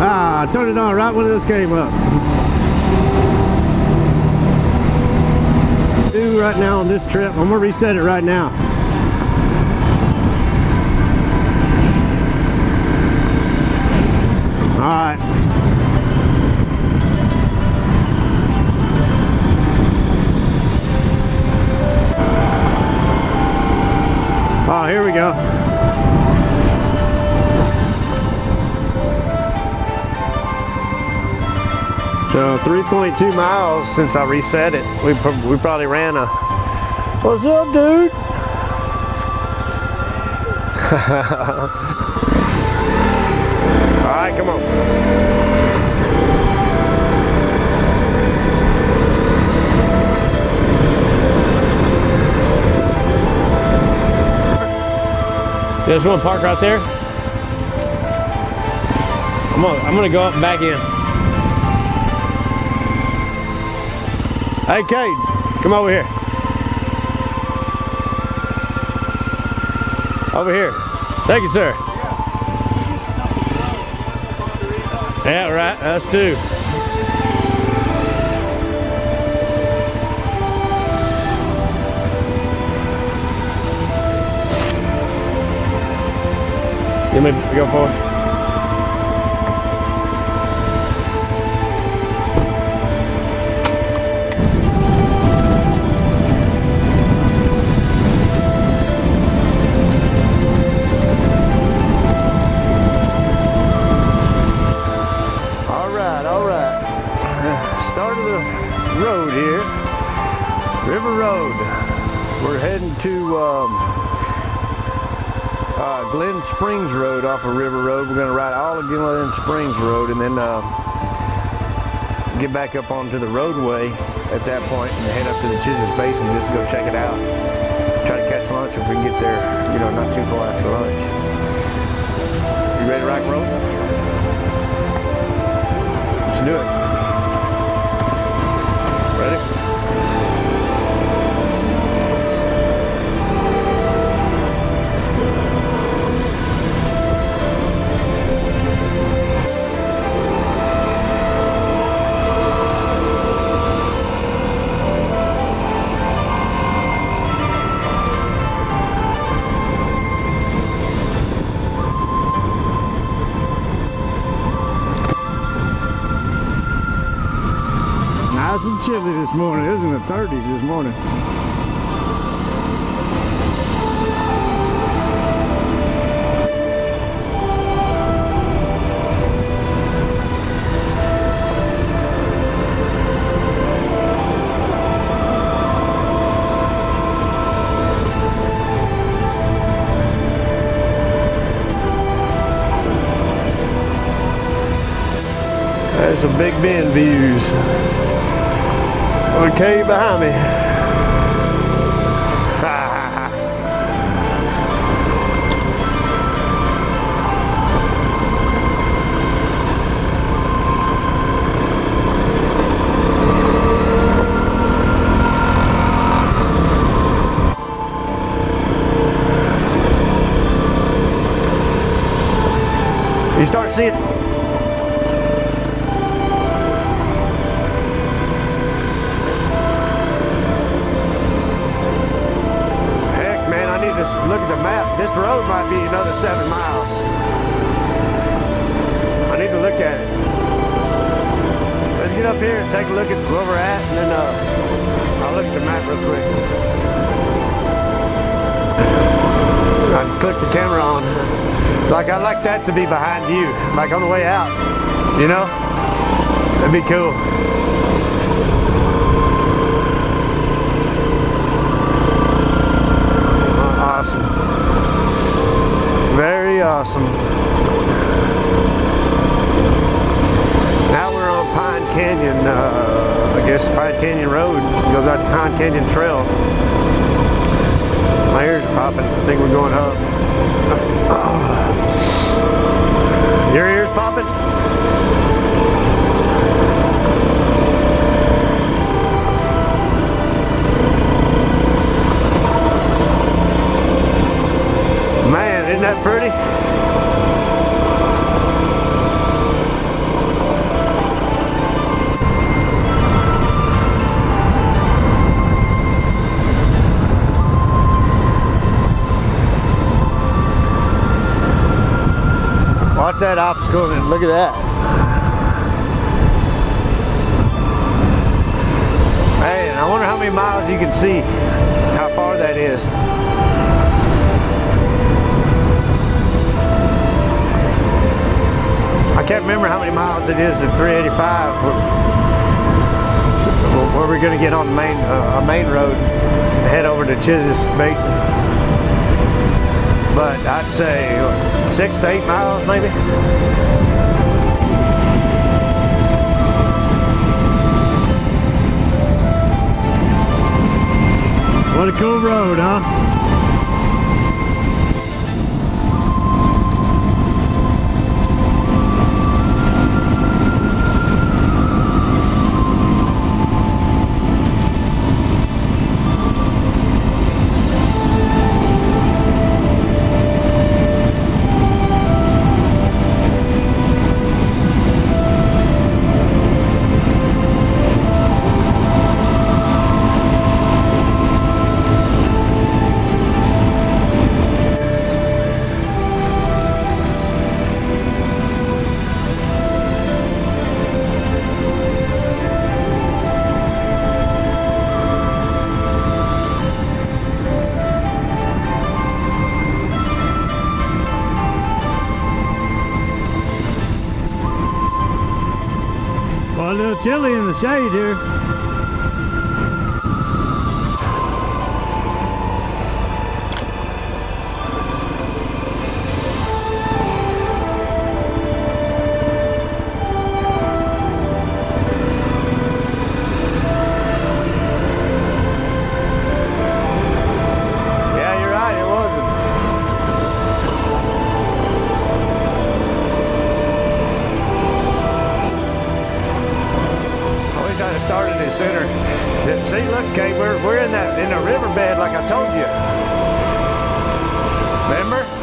I turned it on right when this came up. Do right now on this trip, I'm gonna reset it right now. All right. Oh, here we go. So 3.2 miles since I reset it. We probably ran a, what's up, dude? All right, come on. You just want to park right there? I'm gonna go up and back in. Hey, Cade, come over here. Over here. Thank you, sir. Yeah, right, us too. You want me to go forward? Start of the road here, River Road. We're heading to Glen Springs Road off of River Road. We're going to ride all of Glen Springs Road and then get back up onto the roadway at that point and head up to the Chisholm Basin just to go check it out. Try to catch lunch if we can get there, you know, not too far after lunch. You ready to rock and roll? Let's do it. Ready? Nice and chilly this morning. It was in the 30s this morning. There's some Big Bend views. Okay, behind me. You start seeing. Look at the map. This road might be another 7 miles. I need to look at it. Let's get up here and take a look at where we're at, and then I'll look at the map real quick. I click the camera on. Like, I'd like that to be behind you, like on the way out. You know? That'd be cool. Awesome. Very awesome. Now we're on Pine Canyon, I guess Pine Canyon Road. It goes out to Pine Canyon Trail. My ears are popping. I think we're going up. Your ears popping? Man, isn't that pretty? watch that obstacle and look at that. Man, I wonder how many miles you can see, how far that is. I can't remember how many miles it is at 385 where we're going to get on the main road and head over to Chisholm Basin. But I'd say 6 to 8 miles maybe. What a cool road, huh? Well, a little chilly in the shade here. Yeah, you're right, it wasn't. I started it sooner. See, look, Kate, we're in a riverbed like I told you. Remember?